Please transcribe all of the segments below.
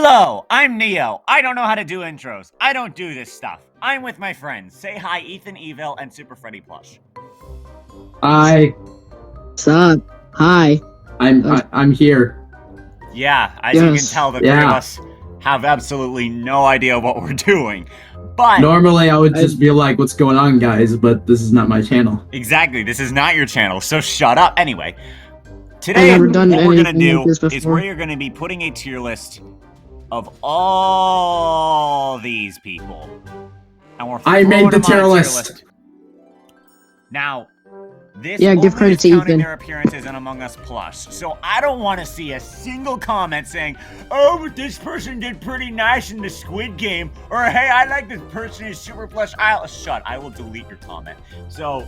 Hello, I'm Neo. I don't know how to do intros. I don't do this stuff. I'm with my friends. Say hi, Ethan, Evil, and Super Freddy Plush. Hi. What's up? Hi. I'm here. Yeah, as you can tell, the three of us have absolutely no idea what we're doing. But normally I would just be like, what's going on, guys? But this is not my channel. Exactly, this is not your channel, so shut up. Anyway, today what we're going to do is we're going to be putting a tier list of all these people. And I made the tier list. Now, this give credit to counting Ethan. their appearances in Among Us Plus. So I don't want to see a single comment saying, oh, but this person did pretty nice in the Squid Game, or hey, I like this person in Super Plush. I will delete your comment. So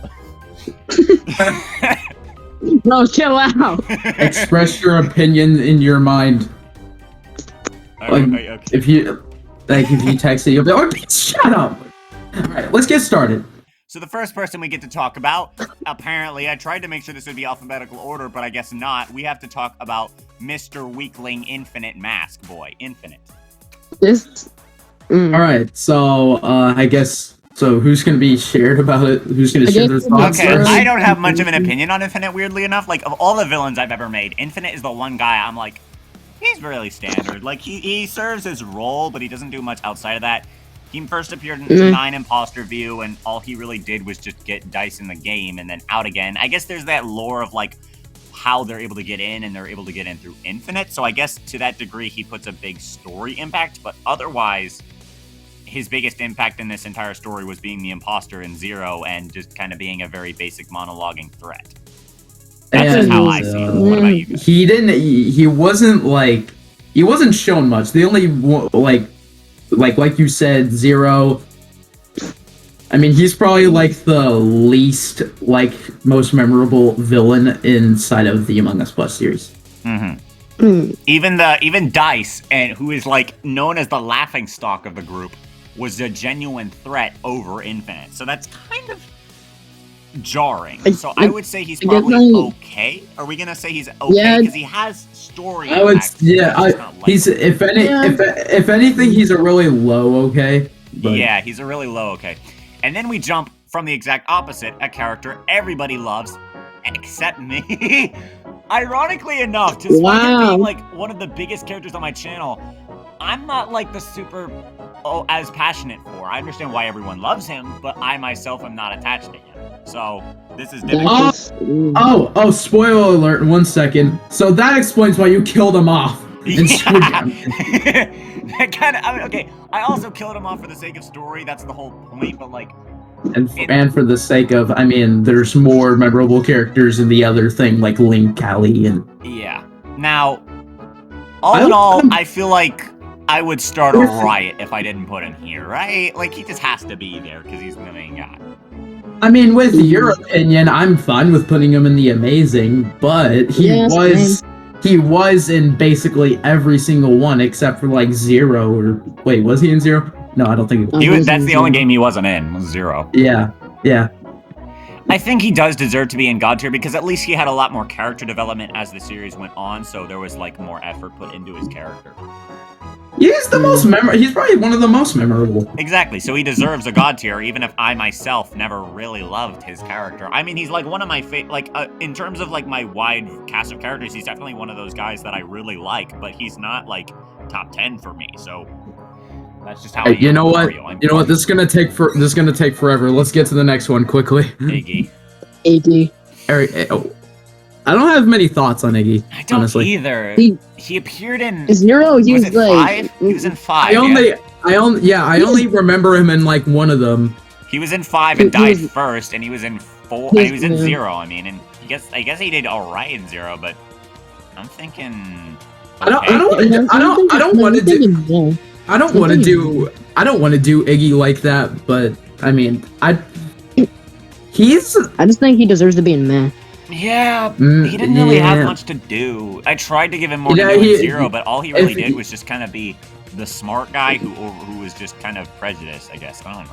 No, chill out. Express your opinion in your mind. Okay. If you text it, you'll be like, shut up. Alright, let's get started. So the first person we get to talk about, apparently, I tried to make sure this would be alphabetical order, but I guess not. We have to talk about Mr. Weakling Infinite Mask Boy. Infinite. Alright, so, I guess, so who's gonna be shared about it? Who's gonna share their thoughts first? I don't have much of an opinion on Infinite, weirdly enough. Like, of all the villains I've ever made, Infinite is the one guy I'm like, he's really standard. Like, he serves his role, but he doesn't do much outside of that. He first appeared in 9 Imposter View, and all he really did was just get dice in the game and then out again. I guess there's that lore of, like, how they're able to get in, and they're able to get in through Infinite. So I guess to that degree, he puts a big story impact. But otherwise, his biggest impact in this entire story was being the imposter in Zero and just kind of being a very basic monologuing threat. That's just how I see it. What about you guys? He wasn't shown much. The only, like you said, Zero. I mean, he's probably like the least, most memorable villain inside of the Among Us Plus series. Even Dice, and who is like known as the laughing stock of the group, was a genuine threat over Infinite. So that's kind of jarring. So I would say he's probably okay. Are we gonna say he's okay because he has story? He's if anything, he's a really low okay. But. Yeah, he's a really low okay. And then we jump from the exact opposite, a character everybody loves, except me. Ironically enough, just being like one of the biggest characters on my channel, I'm not like the super as passionate for. I understand why everyone loves him, but I myself am not attached to him. So this is difficult. Spoiler alert in 1 second. So that explains why you killed him off. Okay. I also killed him off for the sake of story. That's the whole point. But like, and for the sake of, I mean, there's more memorable characters in the other thing, like Link, Callie, and Now, all in all, I feel like I would start a riot if I didn't put him here, right? Like, he just has to be there because he's the main guy. I mean, with your opinion, I'm fine with putting him in the Amazing, but he was in basically every single one except for like Zero. Or wait, was he in Zero? No, I don't think he was. That's the only game he wasn't in, was Zero. Yeah. I think he does deserve to be in God tier because at least he had a lot more character development as the series went on, so there was like more effort put into his character. He's the most he's probably one of the most memorable. Exactly, so he deserves a God tier, even if I myself never really loved his character. I mean, he's like one of my in terms of like my wide cast of characters, he's definitely one of those guys that I really like, but he's not like top 10 for me. So that's just how. Hey, you know what? This is gonna take forever. Let's get to the next one quickly. Iggy. I don't have many thoughts on Iggy. I don't honestly. Either. He appeared in Zero. He was like 5? He was in 5. I only remember him in like one of them. He was in 5 and died first, and he was in 4. And he was in 0. I mean, and I guess he did all right in 0, but I'm thinking. Okay. I don't want to do Iggy like that, but I mean, I just think he deserves to be in meh. Yeah, he didn't really have much to do. I tried to give him more to do in 0, but all he really did was just kind of be the smart guy who was just kind of prejudiced, I guess. I don't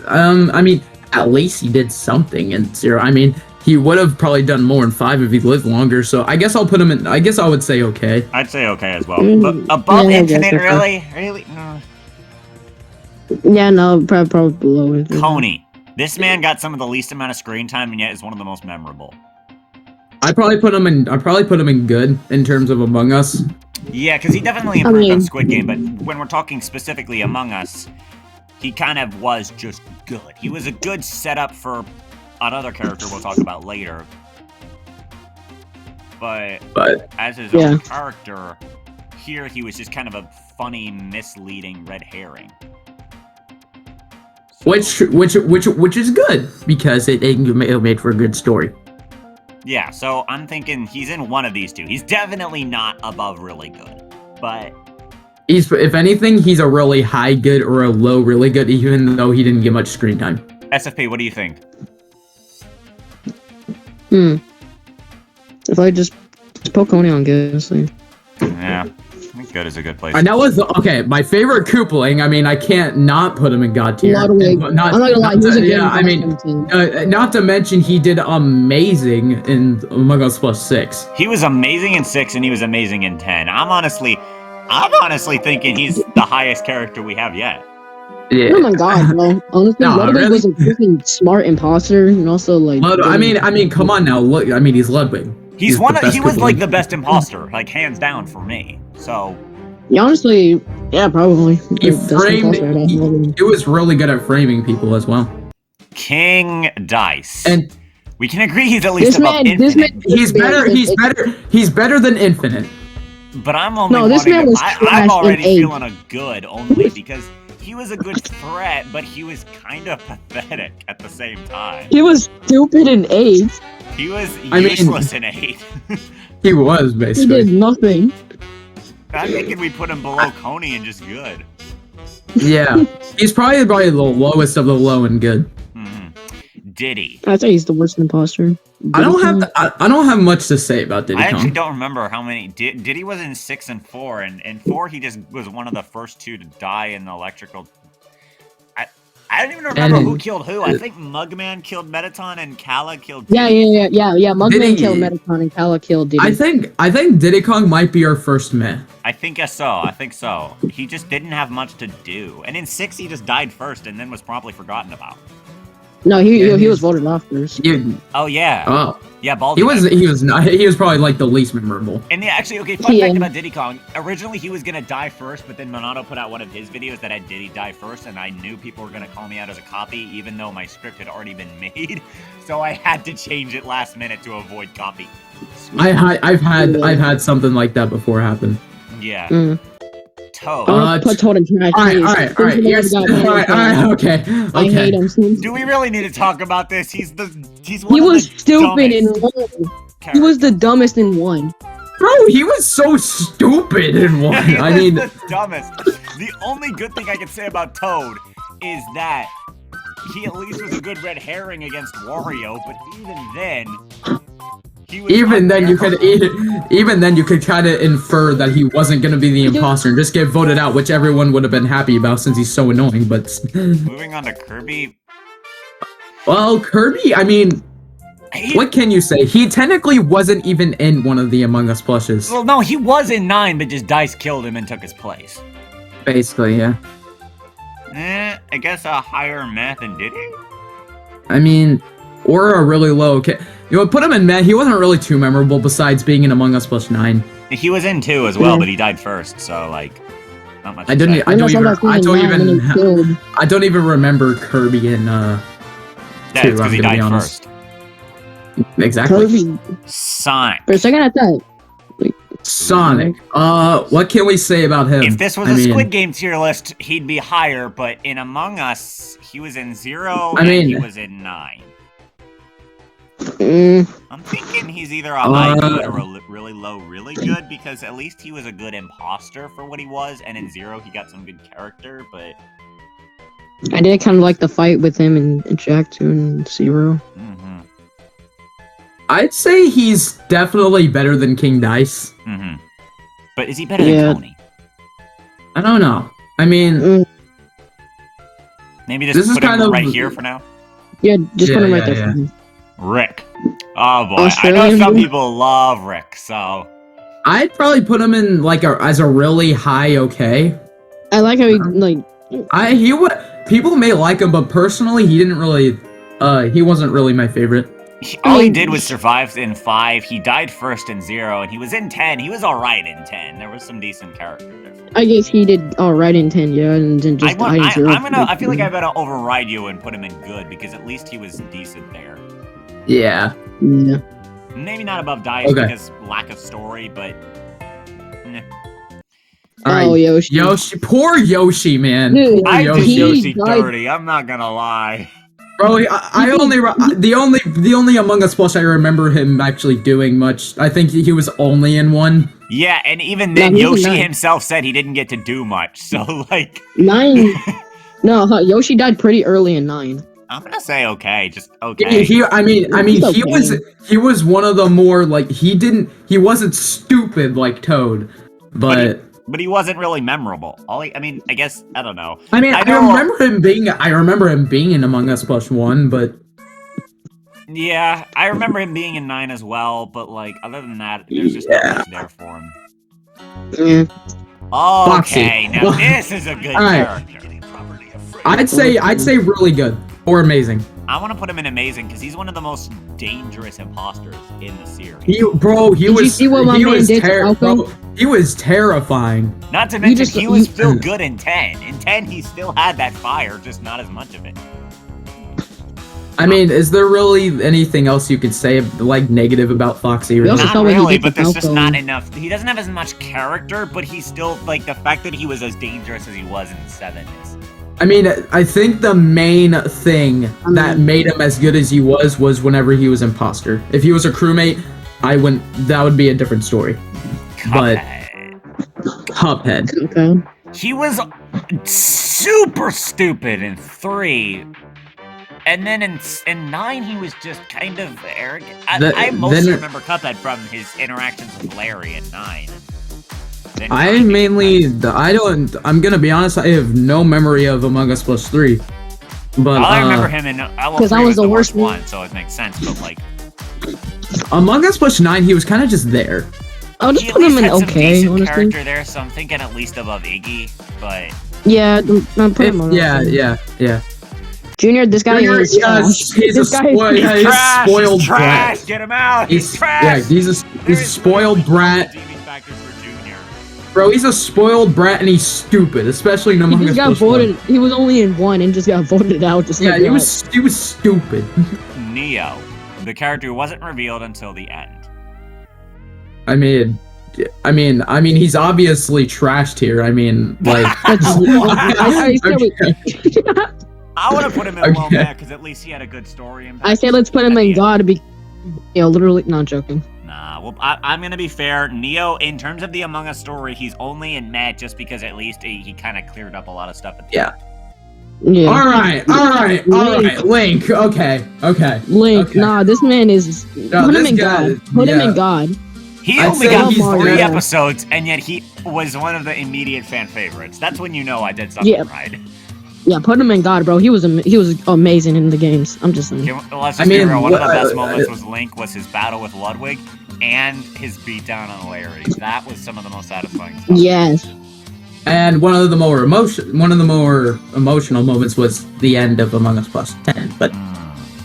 know. I mean, at least he did something in 0. I mean, he would have probably done more in 5 if he lived longer. So I guess I'll put him in. I guess I would say okay. I'd say okay as well. But above Yeah, Infinite, okay. really? No. Yeah, no, probably below it. Coney. This man got some of the least amount of screen time and yet is one of the most memorable. I probably put him in good in terms of Among Us. Yeah, because he definitely improved on Squid Game, but when we're talking specifically Among Us, he kind of was just good. He was a good setup for another character we'll talk about later. But as his own character, here he was just kind of a funny, misleading red herring. So, Which is good because it made for a good story. Yeah, so I'm thinking he's in one of these two. He's definitely not above really good, but If anything, he's a really high good or a low really good, even though he didn't get much screen time. SFP, what do you think? If I just put Coney on good, honestly. Yeah, I think good is a good place. And that was okay. My favorite Koopaling. I mean, I can't not put him in God tier. Ludwig. I'm not gonna lie, he was a good I mean, not to mention he did amazing in Among Us Plus 6. He was amazing in 6 and he was amazing in 10. I'm honestly thinking he's the highest character we have yet. Yeah. Oh my god, bro. Honestly, No, Ludwig really? was a freaking smart imposter and also like I mean, come on now. Look, I mean, he's Ludwig. He was Koopaling. like the best imposter, like hands down for me. So yeah, honestly, yeah, probably. He framed. He was really good at framing people as well. King Dice. And we can agree he's at least above Infinite. He's better. He's better than Infinite. But I'm only I'm already feeling a good only because he was a good threat, but he was kind of pathetic at the same time. He was stupid in 8. He was useless in 8. He was, He basically. did nothing. I'm thinking we put him below Coney and just good. Yeah. He's probably the lowest of the low and good. Diddy. I'd say he's the worst imposter. I don't have much to say about Diddy I actually Kong. don't remember how many. Diddy was in 6 and 4, and in 4 he just was one of the first 2 to die in the electrical. I don't even remember who killed who. I think Mugman killed Mettaton and Cala killed Diddy. Yeah. Mugman killed Mettaton and Cala killed Diddy. I think Diddy Kong might be our first meh. I think so. He just didn't have much to do. And in 6 he just died first and then was promptly forgotten about. No, he was voted off first. Oh yeah. Oh. Yeah, Baldy. He was probably like the least memorable. And actually, okay, fun fact about Diddy Kong. Originally, he was gonna die first, but then Mettaton put out one of his videos that had Diddy die first, and I knew people were gonna call me out as a copy, even though my script had already been made. So I had to change it last minute to avoid copy. I've had something like that before happen. Yeah. Toad. Put Toad in trash. All right. Okay. I hate him. Do we really need to talk about this? He's one He of was the stupid in dumbest 1. characters. He was the dumbest in 1. Bro, he was so stupid in 1. He I was mean, the dumbest. The only good thing I can say about Toad is that he at least was a good red herring against Wario, but even then, he was even then you could kind of infer that he wasn't going to be the imposter and just get voted out, which everyone would have been happy about since he's so annoying. But moving on to Kirby. Well, Kirby, I mean, what can you say? He technically wasn't even in one of the Among Us plushes. Well, no, he was in 9, but just Dice killed him and took his place. Basically, yeah. I guess a higher math than Diddy? I mean, or a really low. Okay, you know, put him in meh. He wasn't really too memorable besides being in Among Us Plus 9. He was in 2 as well, but he died first, so like, not much. I don't even remember Kirby in Yeah, it's because he died first. Exactly. Kirby. Sonic. For a second, I thought. Sonic. What can we say about him? If this was a Squid Game tier list, he'd be higher, but in Among Us, he was in 0 and he was in 9. I'm thinking he's either a high good or a really low really good, because at least he was a good imposter for what he was, and in 0 he got some good character, but... I did kind of like the fight with him and Jack too in 0. I'd say he's definitely better than King Dice. But is he better than Coney? I don't know. I mean... Maybe just put him right here for now? Yeah, just put him right there. Rick. Oh boy, I know Australian some dude? people love Rick, so I'd probably put him in like as a really high okay. I like how he like. He would. People may like him, but personally, he didn't really. He wasn't really my favorite. all he did was survive in 5. He died first in 0, and he was in 10. He was alright in 10. There was some decent character there. I guess he did all right in 10, yeah, and then just died in 0. I feel like I better override you and put him in good because at least he was decent there. Yeah. Yeah. Maybe not above Dice Okay. because lack of story, but. Oh, Yoshi. Yoshi, poor Yoshi, man. Dude, Poor I did he Yoshi died- dirty. I'm not gonna lie. Bro, the only Among Us plush I remember him actually doing much. I think he was only in 1. Yeah, and even then, he was Yoshi nice. himself said he didn't get to do much. So, like, 9. No, Yoshi died pretty early in 9. I'm gonna say okay, just okay. He It's he was one of the more like he wasn't stupid like Toad, but But he wasn't really memorable. I guess I don't know. I mean, I know- remember him being in Among Us Plus 1, but Yeah, I remember him being in 9 as well. But like, other than that, there's just not much there for him. Yeah. Foxy. Okay, now this is a good Alright. character. I'd say really good or amazing. I want to put him in amazing because he's one of the most dangerous imposters in the series. He Did you was see what my he man was did to Falco? he was terrifying. Not to mention, he was you- still good in 10. In 10, he still had that fire, just not as much of it. I mean, is there really anything else you could say like negative about Foxy? We also Not saw what he really, did to but there's just Falco. not enough. He doesn't have as much character, but he's still, like, the fact that he was as dangerous as he was in 7 is... I mean, I think the main thing that made him as good as he was whenever he was imposter. If he was a crewmate, that would be a different story. But Cuphead. Okay. He was super stupid in 3. And then in 9, he was just kind of arrogant. I mostly remember Cuphead from his interactions with Larry at 9. Then I'm gonna be honest, I have no memory of Among Us Plus 3. But I remember him in... Because I was the worst one, so it makes sense, but like... Among Us Plus 9, he was kind of just there. I'll just He at put him least in had some okay, decent honestly. character there, so I'm thinking at least above Iggy, but... Yeah, I'll put him on. Yeah. Junior, this guy is trash. He's a This guy is spoiled he's trash! brat. Get him out! He's Yeah, trash! he's a spoiled brat. Redeeming factors for Junior. Bro, he's a spoiled brat and he's stupid, especially in He Among Us just got Plus voted. 1. He was only in 1 and just got voted out. Just Yeah, like he that. was stupid. Neo, the character who wasn't revealed until the end. I mean, he's obviously trashed here. I mean, like. I said I want to put him in low Okay. man because at least he had a good story. And I say let's put him in God. Literally, not joking. Nah, well, I'm gonna be fair. Neo, in terms of the Among Us story, he's only in Matt just because at least he kind of cleared up a lot of stuff. At the Yeah. Yeah. All right. Link. Okay. Link. Okay. Nah, this man is. No, put him this in guy- God. Put him yeah. in God. He I'd only say got he's 3 good. episodes, and yet he was one of the immediate fan favorites. That's when you know I did something Yeah. right. Yeah, put him in God, bro. He was amazing in the games. I'm just saying. Okay, well, let's just I mean, be real. One of the what- best moments was Link was his battle with Ludwig and his beatdown on Larry. That was some of the most satisfying stuff. Yes. And one of the more emotional moments was the end of Among Us Plus 10. But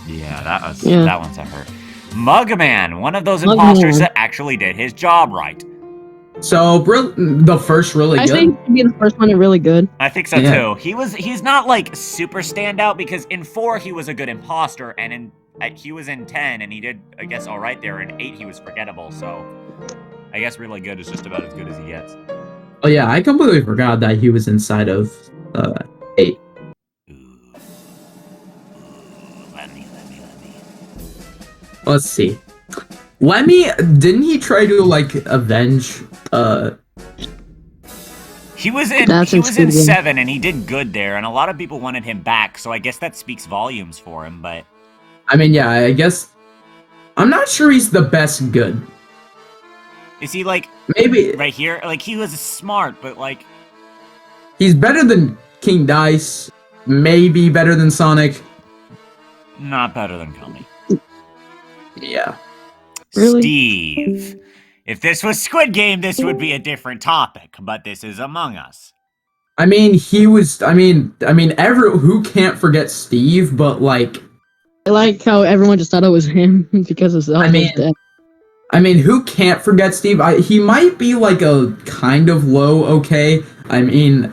Yeah, that Yeah. one's a hurt. Mugman, one of those Mugman. imposters that actually did his job right. so the first really I good. say he should be the first one and really good. I think so Yeah. too. He's not like super standout because in 4 he was a good imposter, and he was in 10 and he did I guess all right there. In 8 he was forgettable. So I guess really good is just about as good as he gets. Oh yeah, I completely forgot that he was inside of 8. Let me. Let's see. Lemmy, didn't he try to like avenge? He was in That's he was in intriguing. 7 and he did good there, and a lot of people wanted him back. So I guess that speaks volumes for him. But I mean, yeah, I guess I'm not sure he's the best good. is he like Maybe right here? Like he was smart, but like he's better than King Dice. Maybe better than Sonic. not better than Coney. Yeah. Really? Steve. If this was Squid Game, this would be a different topic, but this is Among Us. I mean, he was. I mean, who can't forget Steve? But like, I like how everyone just thought it was him because of Zelda's death. I mean, who can't forget Steve? He might be like a kind of low. Okay, I mean,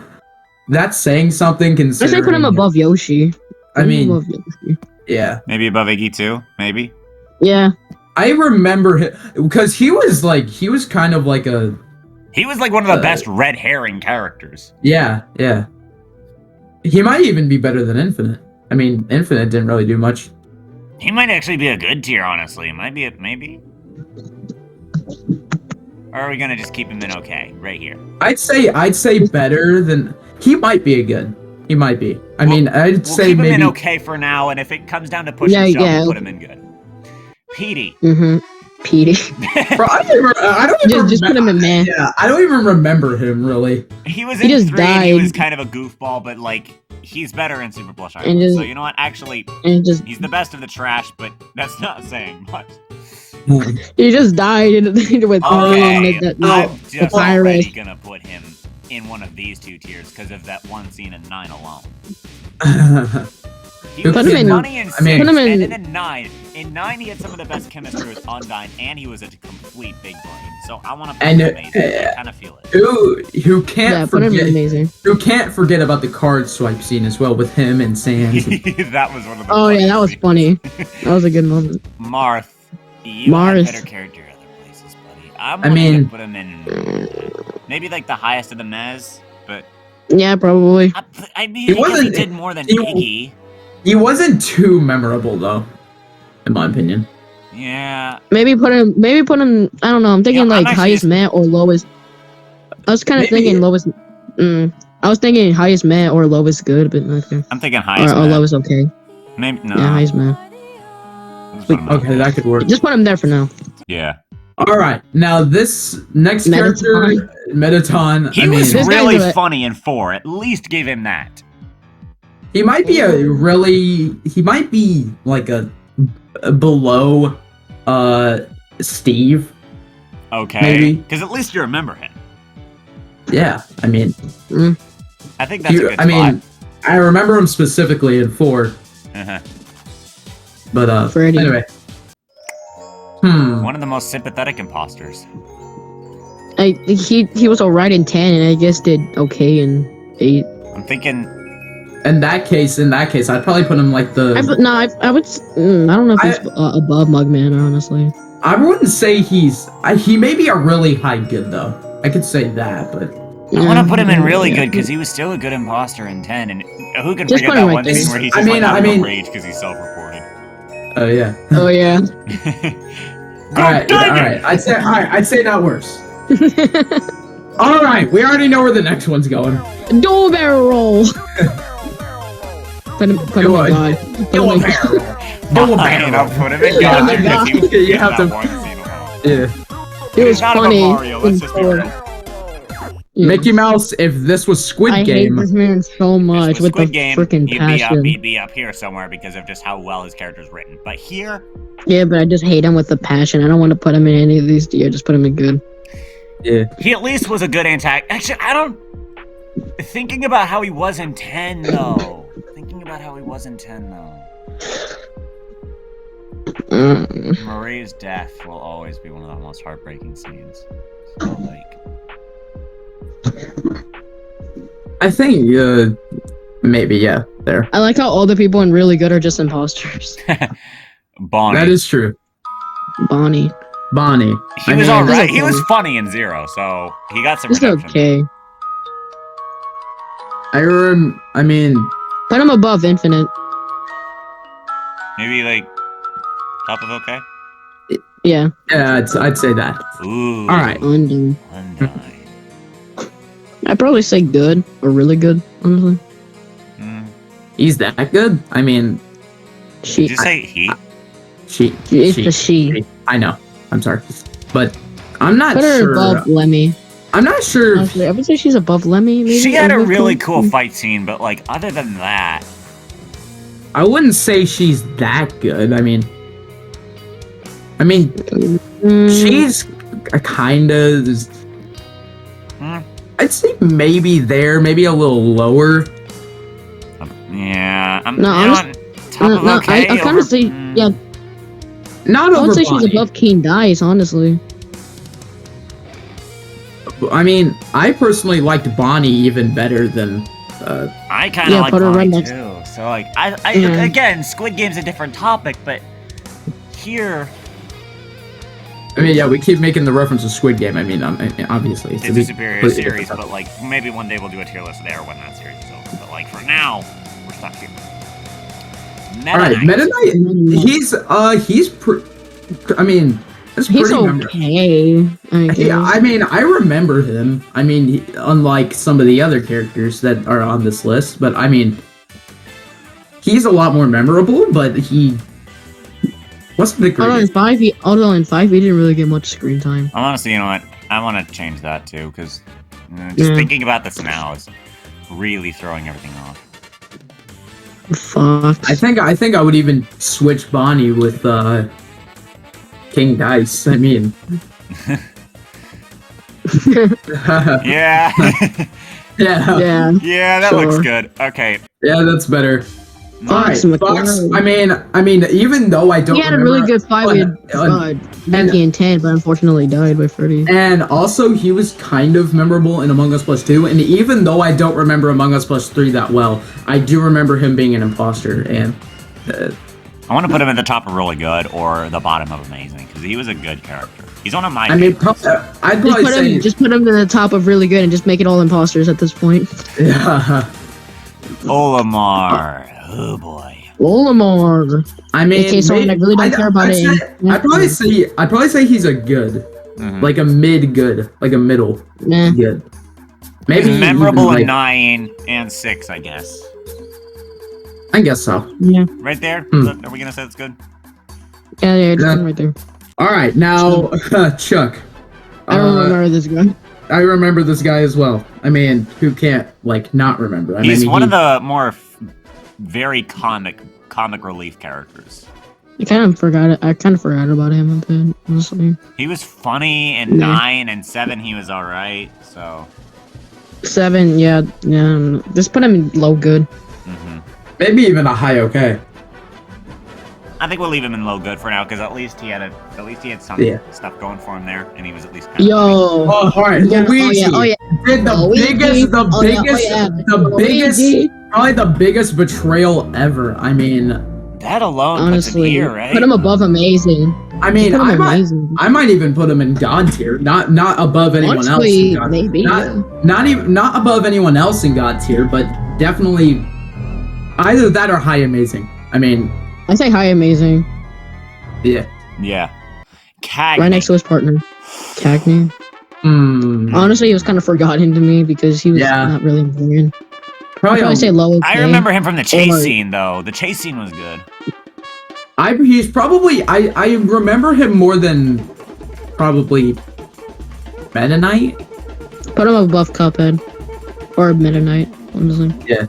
that's saying something. Considering, I say put him above Yoshi. I mean, above Yoshi. Yeah, maybe above Iggy too. Maybe. Yeah. I remember him because he was kind of like a. He was like one of the best red herring characters. Yeah, yeah. He might even be better than Infinite. I mean, Infinite didn't really do much. He might actually be a good tier, honestly. It might be maybe. Or are we gonna just keep him in okay, right here? I'd say better than. He might be a good. He might be. I mean, I'd say keep maybe. him in okay for now, and if it comes down to push and shove, we'll put him in good. Petey. Petey. Bro, I don't even just put him in man. Yeah, I don't even remember him really. He was in 3 and he was kind of a goofball, but like he's better in Super Plush Island. So you know what? Actually, he's the best of the trash, but that's not saying much. He just died with I'm just already gonna put him in one of these 2 tiers because of that one scene in 9 alone. He was funny in 6, and then in 9. In 9, he had some of the best chemistry with Undyne, and he was a complete big brain. So I want to put him amazing. I kind of feel it. Who can't forget? Amazing. Who can't forget about the card swipe scene as well with him and Sans? That was one of the. Oh yeah, that was funny. That was a good moment. Marth, you have better character other places, buddy. I'm gonna put him in maybe like the highest of the Mez, but yeah, probably. I mean, he did more than Iggy. He wasn't too memorable though, in my opinion. Yeah. Maybe put him. I don't know. I'm thinking like highest Matt or lowest. I was kind of thinking lowest. I was thinking highest Matt or lowest good, but okay. I'm thinking highest. Or lowest okay. Maybe no. Yeah, highest Matt. Okay, that could work. Just put him there for now. Yeah. All right. Now this next character, Mettaton. He was really funny in 4. At least give him that. He might be like a below Steve. Okay. Because at least you remember him. Yeah, I mean. I think that's a good spot. I mean, I remember him specifically in 4. But Freddy. Anyway. One of the most sympathetic imposters. He was alright in 10, and I guess did okay in 8. I'm thinking. In that case, I'd probably put him like the. I would. I don't know if he's above Mugman, honestly. I wouldn't say he may be a really high good though. I could say that, but. I want to put him in really good because he was still a good imposter in 10, and who can forget that one scene where he's just having a rage because he's self-reported. Oh yeah. Oh yeah. all right. I'd say not worse. All right, we already know where the next one's going. Double barrel roll. Put him in God. Double barrel. I'll put him in God because you have to. Yeah. It was funny. Mario, let's just be real. Mickey Mouse, if this was Squid Game. I hate this man so much with the freaking passion. He'd be up here somewhere because of just how well his character's written. But here. Yeah, but I just hate him with the passion. I don't want to put him in any of these tiers. Just put him in good. Yeah. He at least was a good antagonist. Actually, I don't. Thinking about how he was in 10, though. Maria's death will always be one of the most heartbreaking scenes. So, like. I think, maybe, yeah, there. I like how all the people in really good are just imposters. Bonnie. That is true. Bonnie. He was alright. He was funny in 0, so he got some redemption. Okay. I mean... Put him above Infinite. Maybe, like, top of okay? Yeah. Yeah, I'd say that. Ooh. Alright. Undyne. I'd probably say good, or really good, honestly. He's that good? I mean... Did you say he? She. I know. I'm sorry. But I'm not sure. Put her above Lemmy. I'm not sure. Honestly, I would say she's above Lemmy, maybe. She had a really cool fight scene, but, like, other than that... I wouldn't say she's that good. I mean... I mean, she's a kinda. I'd say maybe there, maybe a little lower. Yeah, I'm I kind of say yeah. Not I would over say she's Bonnie. above King Dice, honestly. I mean, I personally liked Bonnie even better than. I kind of like put her Bonnie right too. So like, I Yeah. again, Squid Game's a different topic, but here I mean, yeah, we keep making the reference to Squid Game. I mean, obviously, it's a superior series, but like maybe one day we'll do a tier list there when that series is over. But like for now, we're stuck here. All right, Meta Knight. I mean, that's He's pretty memorable. okay. Yeah, I mean, I remember him. I mean, unlike some of the other characters that are on this list, but I mean, he's a lot more memorable. But he wasn't the greatest. Although in 5, he didn't really get much screen time. Honestly, you know what? I want to change that too, because just thinking about this now is really throwing everything off. Fuck. I think I would even switch Bonnie with King Dice. I mean, Yeah. yeah, Yeah, that looks good. Okay. yeah, that's better. Fox, Alright, Fox. McLaren. I mean, even though I don't. He had a really good fight with Bendy and 10, but unfortunately died by Freddy. And also, he was kind of memorable in Among Us Plus 2. And even though I don't remember Among Us Plus 3 that well, I do remember him being an imposter. And I want to put him at the top of really good or the bottom of amazing because he was a good character. He's one of my. I mean, favorites. I'd probably say just put him to the top of really good and just make it all imposters at this point. Yeah. Olimar. Oh boy. Olimar. I mean, Okay, so I really don't care about it. I'd probably say he's a good, like a mid good, like a middle good. Maybe He's memorable even, in 9 and 6, I guess. I guess so. Yeah. Right there. Are we gonna say it's good? Yeah, just right there. All right, now Chuck. I don't remember this guy. I remember this guy as well. I mean, who can't like not remember? He's one of the more very comic relief characters. I kind of forgot about him a bit, honestly. He was funny in 9 and 7. He was all right. So 7, yeah. Just put him in low good. Maybe even a high okay. I think we'll leave him in low good for now because at least he had some stuff going for him there, and he was at least. Kind of oh, all right, yeah, Luigi. Did probably the biggest betrayal ever. I mean, that alone honestly, puts him here, right? Put him above amazing. I mean, I might even put him in God tier, not above anyone else. Maybe not above anyone else in God tier, but definitely either that or high amazing. I mean, I say high amazing. Yeah. Cagney. Right next to his partner, Cagney. Honestly, he was kind of forgotten to me because he was not really important. Probably say low. I remember him from the chase scene though. The chase scene was good. He's probably I remember him more than probably Meta Knight. Put him above Cuphead or Meta Knight, honestly. Yeah.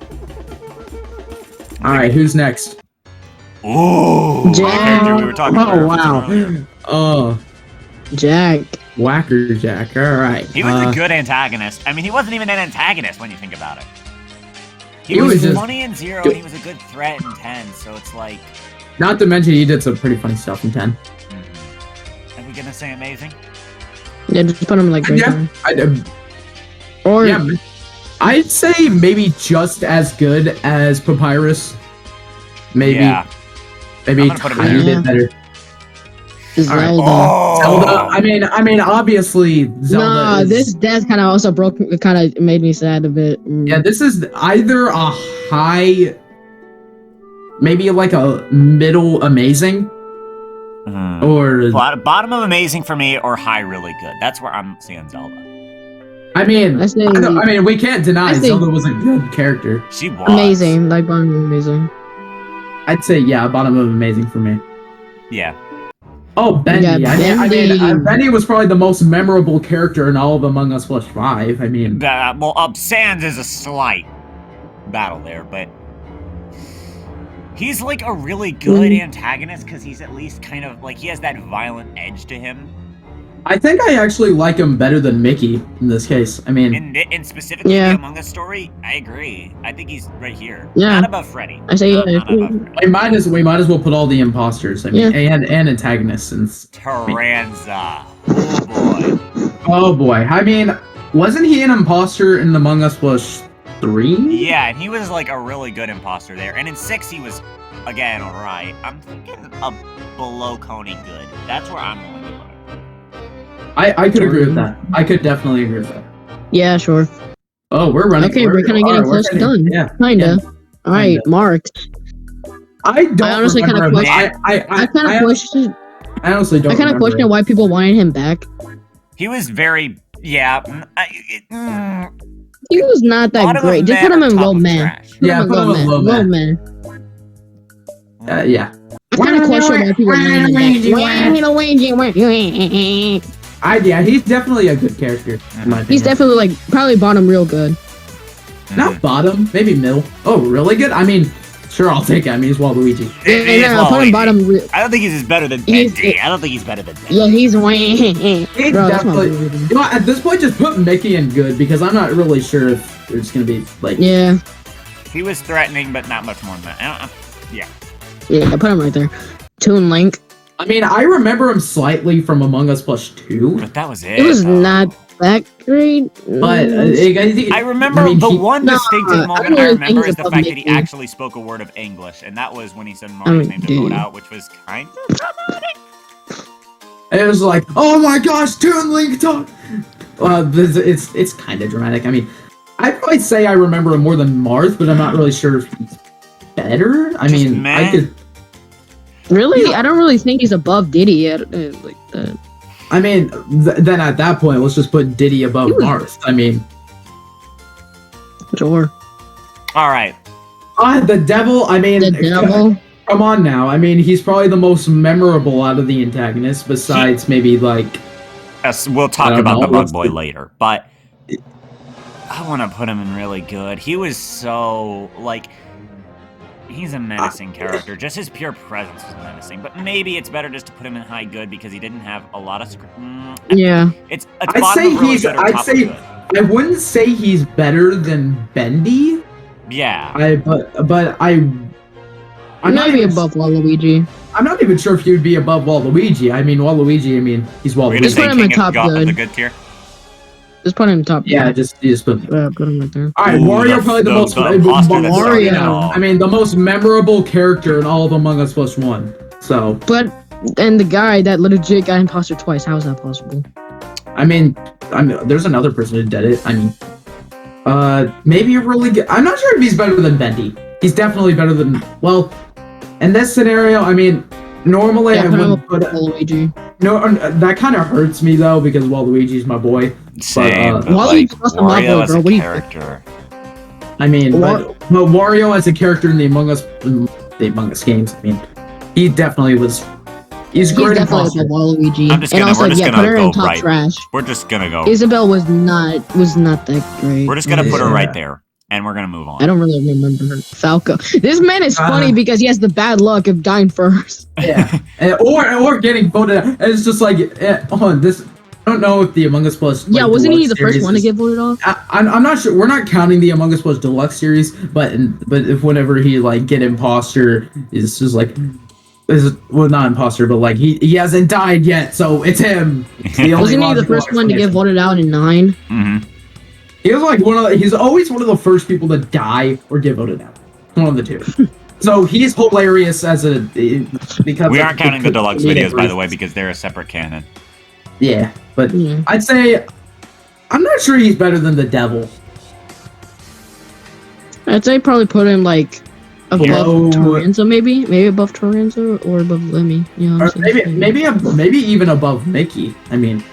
All right, who's next? Oh, Jack. we were talking about earlier. Oh, Jack. WhackaJack. All right. He was a good antagonist. I mean, he wasn't even an antagonist when you think about it. He was was just funny in 0, and he was a good threat in 10. So it's like. Not to mention, he did some pretty funny stuff in 10. Are we gonna say amazing? Yeah, just put him like right there. Or yeah, I'd say maybe just as good as Papyrus. Maybe a tiny bit better. Zelda. Right. Zelda. I mean, obviously Zelda. Nah, this death kind of also kind of made me sad a bit. Yeah, this is either a high, maybe like a middle amazing, or bottom of amazing for me, or high really good. That's where I'm seeing Zelda. I mean, we can't deny Zelda was a good character. She was amazing, like bottom of amazing. I'd say bottom of amazing for me. Yeah. Oh, Bendy. Yeah, I mean, Bendy was probably the most memorable character in all of Among Us Plus 5. I mean, Sans is a slight battle there, but He's like a really good antagonist because he's at least kind of like he has that violent edge to him. I think I actually like him better than Mickey in this case. I mean, in specifically the Among Us story, I agree. I think he's right here. Yeah. Not above Freddy. I say Not above Freddy. we might as well put all the imposters. I mean, and antagonists. Since Taranza. Oh boy. Oh boy. I mean, wasn't he an imposter in Among Us Plus 3? Yeah, and he was like a really good imposter there. And in 6, he was again alright. I'm thinking a below Coney good. That's where I'm willing to put him. I could agree with that. I could definitely agree with that. Yeah, sure. Oh, we're running. Okay, we're kind of getting close to done. Yeah, Kinda. All right, Marth. I honestly kind of question. I kind of question. I honestly don't. I kind of question why people wanted him back. He was very, yeah. He was not that great. Just put him in low man. Yeah, put him in low man. Yeah. I kind of question why people wanted him back. Yeah, he's definitely a good character. In my opinion. He's definitely like probably bottom real good. Not bottom, maybe middle. Oh, really good? I mean, sure, I'll take it. I mean, he's Waluigi. Yeah, put him bottom. I don't think he's better than Bendy. I don't think he's better than Bendy. Yeah, he's definitely. You know, at this point, just put Mickey in good because I'm not really sure if it's gonna be like. Yeah. He was threatening, but not much more than that. Yeah. Yeah, put him right there. Toon Link. I mean, I remember him slightly from Among Us Plus 2. But that was it. It was not that great. But I remember one distinctive moment I remember is the fact that he actually spoke a word of English, and that was when he said Marth's name to vote out, which was kind of dramatic. It was like, oh my gosh, Toon Link talk. It's kind of dramatic. I mean, I'd probably say I remember him more than Marth, but I'm not really sure if he's better. I mean, I could. Really? Yeah. I don't really think he's above Diddy like that. I mean, then at that point, let's just put Diddy above Marth. I mean, sure. All right. The devil. I mean, the devil. Come on now. I mean, he's probably the most memorable out of the antagonists, besides maybe like. Yes, we'll talk about the Bug Boy later, but I want to put him in really good. He was so like. He's a menacing character. Just his pure presence was menacing. But maybe it's better just to put him in high good because he didn't have a lot of script. Yeah. It's I'd say I wouldn't say he's better than Bendy. Yeah. I'm not even above Waluigi. I'm not even sure if he would be above Waluigi. I mean, he's Waluigi. Just put him in top good. The good tier. Just put him in top. Yeah, just put him right there. All right, Wario probably the most. Wario. I mean, the most memorable character in all of Among Us Plus 1. So. But and the guy that legit got imposter twice. How is that possible? I mean, there's another person who did it. I mean, maybe a really good. I'm not sure if he's better than Bendy. He's definitely better than. Well, in this scenario, I mean. Normally, I wouldn't put Waluigi. No, that kind of hurts me though because Waluigi's my boy. Same, but Wario as a character. I mean, but Wario as a character in the Among Us games. I mean, he definitely was. He's great. Definitely like Waluigi. I'm just gonna, and also, we're just gonna put her go in top right. Trash. We're just gonna go. Isabelle was not that great. We're just gonna put her right there. And we're gonna move on. I don't really remember her. Falco. This man is funny because he has the bad luck of dying first. Yeah, or getting voted out. It's just like, this. I don't know if the Among Us Plus. Yeah, wasn't he the first one to get voted off? I'm not sure. We're not counting the Among Us Plus Deluxe series, but if whenever he like get imposter, is just like. Well, not imposter, but like he hasn't died yet, so it's him. Wasn't he the first one to get voted out in 9? Mm-hmm. He was like he's always one of the first people to die or get voted out. One of the two. So he's hilarious because we aren't counting the deluxe videos, by the way, because they're a separate canon. Yeah, but I'd say I'm not sure he's better than the devil. I'd say probably put him like above Taranza, maybe above Taranza or above Lemmy. You know, maybe even above Mickey. I mean.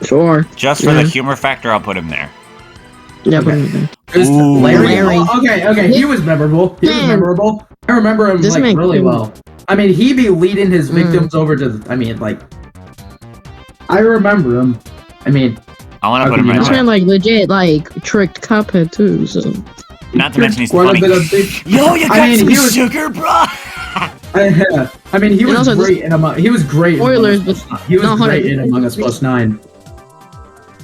Sure. Just for the humor factor, I'll put him there. Yeah, put him there. Larry. Okay. He was memorable. Memorable. I remember him like really well. I mean, he'd be leading his victims over to. I mean, like. I remember him. I mean. I want to put him right there. This man like legit like tricked Cuphead too. So. Not to mention he's quite funny. a bit of big. Yo, you got some he was, sugar, bro. I mean, he was great in Among. He was great. Spoilers, but he was great in Among Us Plus 9.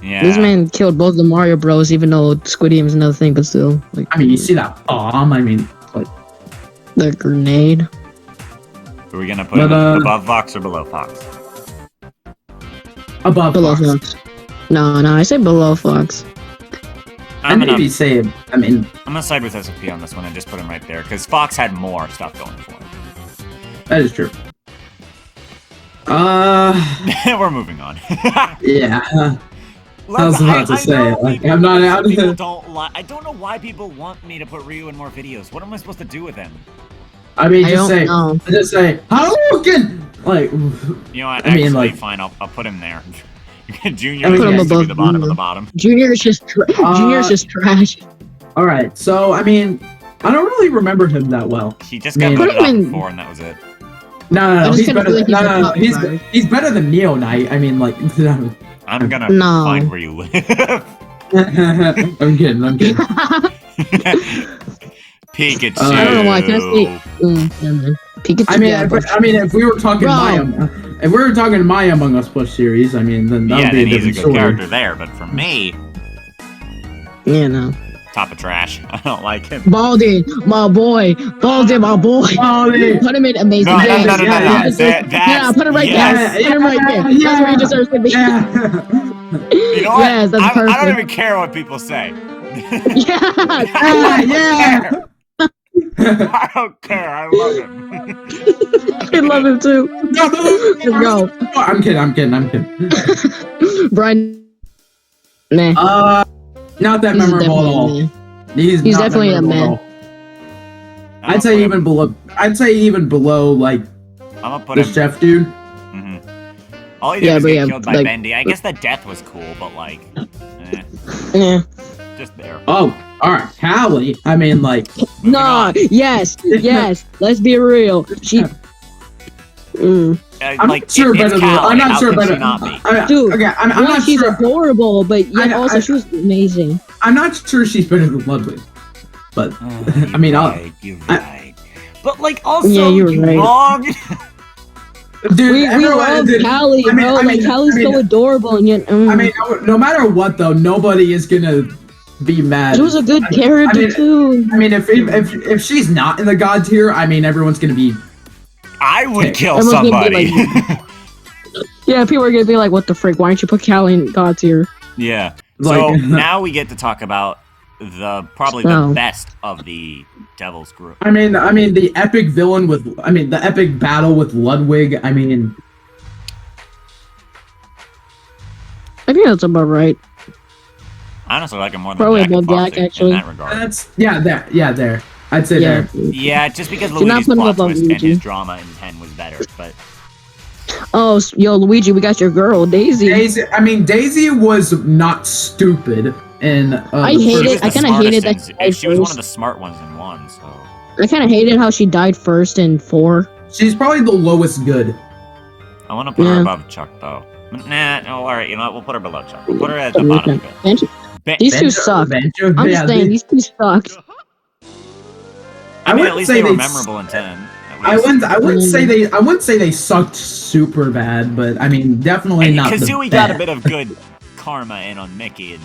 Yeah. This man killed both the Mario Bros, even though Squid is another thing, but still. Like, I mean, you see that bomb? I mean, like the grenade. Are we gonna put him above Fox or below Fox? Above Below Fox. Fox. No, I say below Fox. I'm gonna say, I mean, I'm gonna side with SFP on this one and just put him right there because Fox had more stuff going for him. that is true. We're moving on. Yeah. Look, I was about to say, like, I'm not out of people it. don't like. I don't know why people want me to put Ryu in more videos. What am I supposed to do with him? I mean, I don't know. just say, Hadouken! Like, You know what? I mean, Actually, like- fine. I'll put him there. Junior I mean, is put him supposed to be above the bottom of Junior. the bottom. Junior's just trash. alright, so, I mean, I don't really remember him that well. He just got Man. voted Put off him in- before, and that was it. No, just he's kinda better feel than, like no, he's no, a top he's better than Neo Knight. I mean, like, I'm gonna No. find where you live. I'm kidding. Pikachu. I don't know why. Can I say? Never mind. Pikachu. I mean, yeah, if we were talking Bro. if we were talking my Among Us Plus series, I mean, then that Yeah, would be then a he's a different good story. character there, but for me, yeah, no. top of trash. I don't like him. Baldy, my boy. Baldy, my boy. Baldy. Put him in amazing. No, Yes, no, no, no, no, yes, no. yes. Yeah, put him right yes. there. Put him right there. Yeah. That's where he deserves to be. You know what? Yes, that's I don't perfect. even care what people say. Yeah. I don't care. I love him. I love him too. No. I'm kidding. Brian. Nah. Not that He's memorable at definitely all. a man. He's not definitely a memorable man. at all. I'd say even below like I'm gonna put the him. chef dude. All he did Yeah, was but get yeah, killed by like- Bendy. I guess the death was cool, but like, Yeah. just there. Oh, all right, Callie. I mean, like, No. Yes. Let's be real. She. I'm like, not sure it's better than. Callie. I'm not How sure could she better. not be? Dude, okay, I'm not she's sure. adorable, but yet I- also she was amazing. I'm not sure she's better than Ludwig, but I mean, you're right. But like, also, Yeah, you're right. wrong. dude, We everyone love did- Callie, I mean- bro. I mean- Callie's I mean- so adorable, and yet. I mean, no matter what, though, nobody is gonna be mad. she was a good character I mean- too. I mean, if she's not in the god tier, I mean, everyone's gonna be. I would kill Everyone's gonna be somebody. Yeah, people are gonna be like, "What the frick? Why don't you put Callie in God tier?" Yeah. Like- So now we get to talk about probably the So. best of the Devil's group. I mean, the epic villain with. I mean, the epic battle with Ludwig. I mean, I think that's about right. I honestly like him more than Probably Jack and above Foxy Jack, actually. in that regard. that's there. I'd say Yeah. there. Yeah, just because You're not Luigi's putting him plot above twist and Luigi. his drama in 10 was better, but Oh, yo, Luigi, we got your girl, Daisy. Daisy was not stupid, and I she hate was it. I the kinda hated smartest that in- she she was one died of the smart ones in 1, so I kind of hated how she died first in 4. she's probably the lowest good. I want to put her Yeah. above Chuck though. Nah, no, all right, you know what? We'll put her below Chuck. We'll put her at the bottom of it. These two suck. I'm just saying, these two suck. I mean, wouldn't at least say they were they- memorable in 10. I wouldn't say they sucked super bad, but I mean, definitely not. Kazooie the got a best. bit of good karma in on Mickey,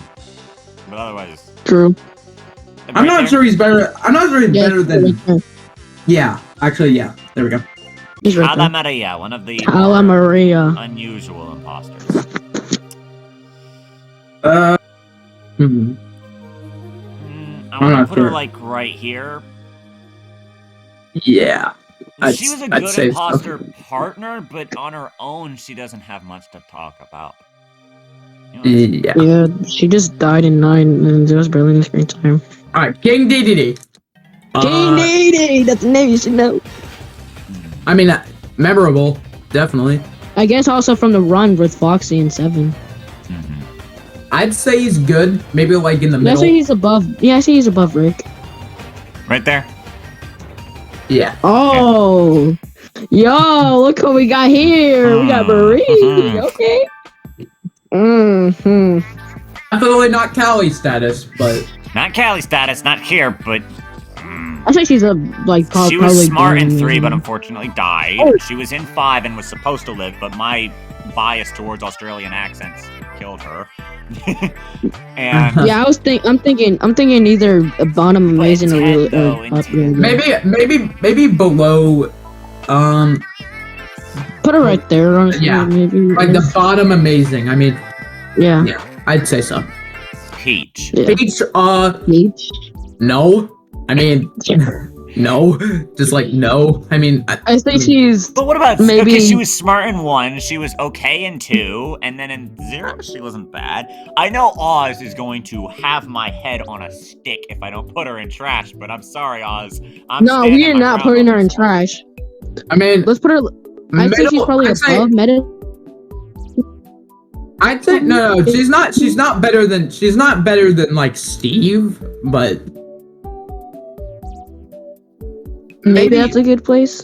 but otherwise, True. I'm not sure he's better. I'm not sure he's Yeah, better than. Yeah, actually, yeah. There we go. He's right Cala there. Maria, one of the Cala more Maria. unusual imposters. Hmm. I want to not put her sure. like right here. Yeah. She was a I'd good say imposter partner, but on her own, she doesn't have much to talk about. You know, Yeah. Yeah, she just died in 9, and it was barely in the screen time. All right, King Diddy. King Diddy! That's the name you should know. I mean, memorable, definitely. I guess also from the run with Foxy in 7. I'd say he's good. Maybe like in the I middle. say he's above. Yeah, I say he's above Rick. Right there. Yeah. Oh, yo, look what we got here. We got Marie. Mhm. Okay. Definitely not Callie status, but Not Callie status, not here, but I think she's a like she probably was smart in better 3, than but me. unfortunately died. Oh. She was in 5 and was supposed to live, but my bias towards Australian accents killed her. And Yeah, I'm thinking either a bottom amazing or really Nintendo or top really good. maybe below, Put her right there, honestly. Yeah. Maybe. like the bottom amazing. I mean, Yeah. yeah, I'd say so. Peach. Yeah. Peach, Peach. no. I mean, no. Just like no. I mean, I think she's. But what about Maybe- okay, she was smart in 1, she was okay in 2, and then in 0 she wasn't bad. I know Oz is going to have my head on a stick if I don't put her in trash, but I'm sorry, Oz. No, we are not putting her in trash. I mean, Let's put her. I'd say she's probably above Meta. I'd say no. She's not. She's not better than. She's not better than like Steve, but Maybe that's a good place.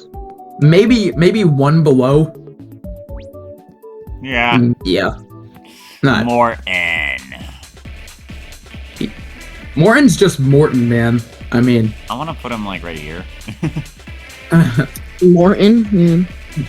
maybe one below. Yeah. Yeah. Not Morton. Morton's just Morton, man. I mean, I want to put him like right here. Morton. Yeah.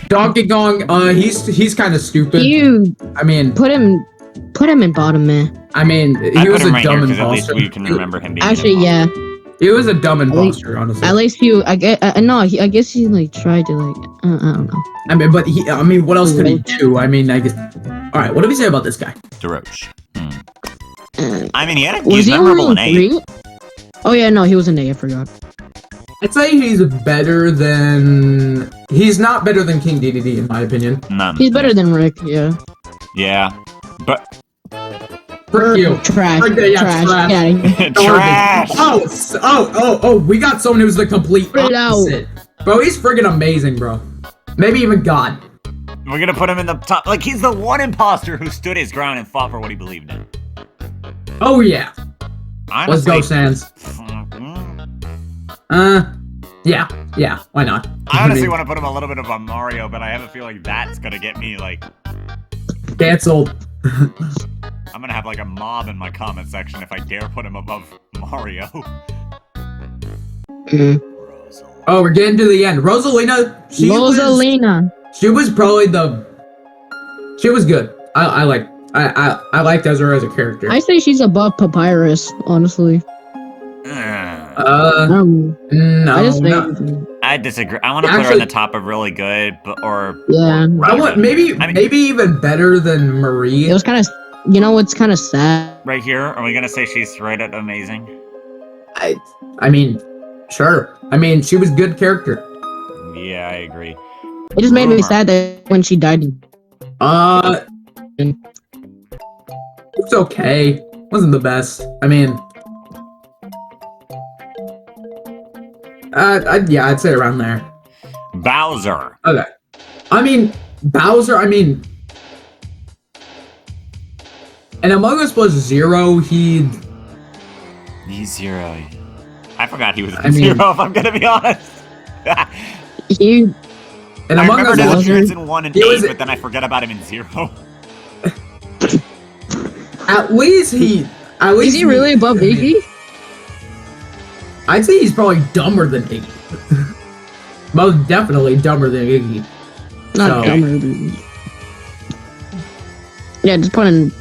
Donkey Kong. He's kind of stupid. You I mean, put him in bottom, man. I mean, I he put was him a right dumb here because at least imposter. we can remember him being Actually, an imposter. yeah. He was a dumb imposter, honestly. At least you. I guess. No. I guess he like tried to like. I don't know. I mean, but he. I mean, what else could he do? I mean, I guess. All right, what do we say about this guy? DeRoche. Uh, I mean, he was was he memorable in only 8. 3? Oh yeah, no, he was an A. I forgot. I'd say he's better than. He's not better than King DDD, in my opinion. None. He's better than Rick. Yeah. Yeah. But Frick you. Trash. Frick that, yeah, trash. Yeah. trash. Oh, we got someone who's the complete Spit it out. opposite. Bro, he's friggin' amazing, bro. Maybe even God. We're gonna put him in the top. Like, he's the one imposter who stood his ground and fought for what he believed in. Oh, yeah. Let's Honestly, go, Sans. Yeah, why not? I honestly mean, want to put him a little bit above Mario, but I have a feeling that's gonna get me, like, Canceled. I'm gonna have, like, a mob in my comment section if I dare put him above Mario. Mm. Oh, we're getting to the end. Rosalina, she was probably the. She was good. I liked her as a character. I say she's above Papyrus, honestly. No, I just no. think. I disagree. I want to put her on the top of really good, but Yeah. I want maybe even better than Marie. It was kind of. You know what's kind of sad? right here. Are we gonna say she's right at amazing? I mean, sure. I mean, she was good character. Yeah, I agree. It just made me sad that when she died. It's okay. Wasn't the best. I mean, I'd say around there. Bowser. Okay. I mean, Bowser. I mean, and Among Us was 0. He's 0. I forgot he was I mean- 0. If I'm gonna be honest. He. And I Among remember Us his was, appearance in 1 and He 8, was- but then I forget about him in 0. at least he. At least Is he really above Iggy? I'd say he's probably dumber than Iggy. Most definitely dumber than Iggy. Not So- dumber. But... Yeah, just put in.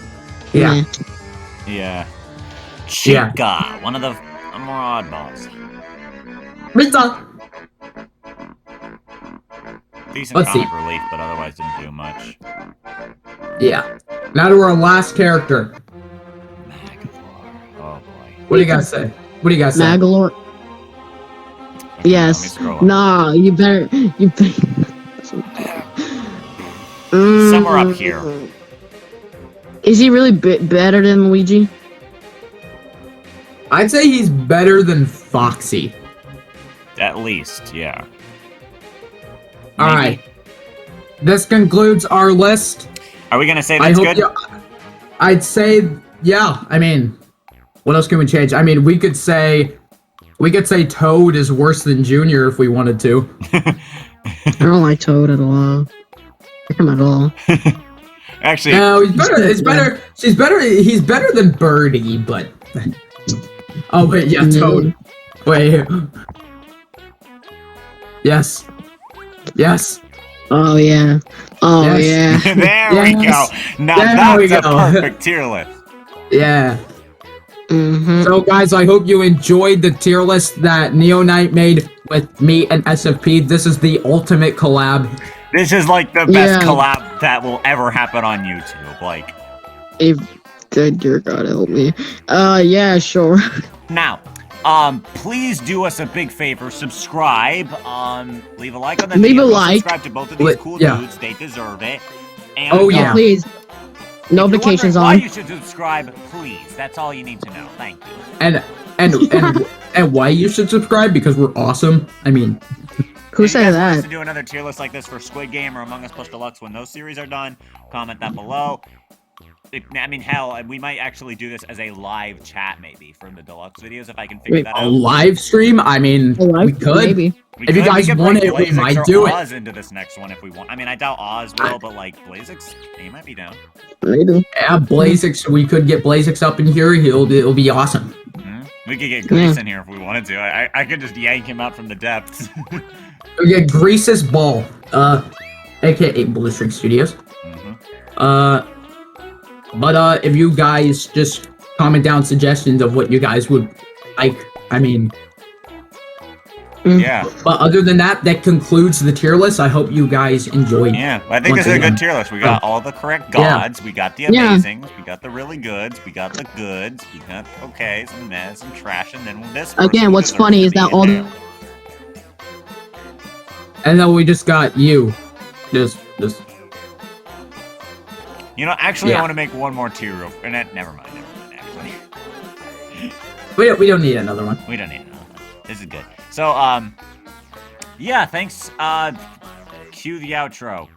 Yeah. Yeah. Yeah. Chica, one of the more oddballs. Rizza. Decent Let's comic see. relief, but otherwise didn't do much. Yeah. Now to our last character. Magazor. Oh boy. What do you guys say? What do you guys say? Magalore. Okay, let me Yes. scroll up. Nah, you better. Somewhere up here. Is he really better than Luigi? I'd say he's better than Foxy. At least, yeah. All Maybe. right. This concludes our list. Are we gonna say I that's hope good? you. I'd say, yeah. I mean, what else can we change? I mean, we could say Toad is worse than Junior if we wanted to. I don't like Toad at all. Him at all. Actually, no, he's better. It's better. She's better. He's better than Birdie, but. Oh wait, yeah, Toad. Wait. Yes. Yes. Oh yeah. Oh Yes. yeah. there we go. Now that's a perfect tier list. Yeah. Mm-hmm. So guys, I hope you enjoyed the tier list that Neo Knight made with me and SFP. This is the ultimate collab. This is like the best collab that will ever happen on YouTube. Like, If good dear God help me. Yeah, sure. now, please do us a big favor. Subscribe. Leave a like on the Leave video. a like. Subscribe to both of these cool dudes. They deserve it. And, oh yeah. Please. Notifications on. Why you should subscribe, please. That's all you need to know. Thank you. And why you should subscribe? Because we're awesome. I mean, who said want that? us to do another tier list like this for Squid Game or Among Us Plus Deluxe when those series are done? Comment that below. I mean, hell, we might actually do this as a live chat maybe for the deluxe videos if I can figure that out. A live stream? I mean, we could. Maybe. If you guys want it, we might do it. Oz into this next one if we want. I mean, I doubt Oz will, but like Blazix, he might be down. Maybe. Yeah, Blazix. We could get Blazix up in here. It'll be awesome. We could get Grease in here if we wanted to. I could just yank him out from the depths. We get Grease's Ball, aka Blue Studios. But if you guys just comment down suggestions of what you guys would like, I mean. Yeah. But other than that, that concludes the tier list. I hope you guys enjoyed. Yeah, I think this is a good tier list. We got all the correct gods. We got the amazings. We got the really goods. We got the goods. We got okays and mess and trash. And then this. Again, what's funny is that all the. And then we just got you. Just. You know, actually, I want to make one more tier. And never mind. Actually. We don't need another one. We don't need another one. This is good. So, yeah, thanks. Cue the outro.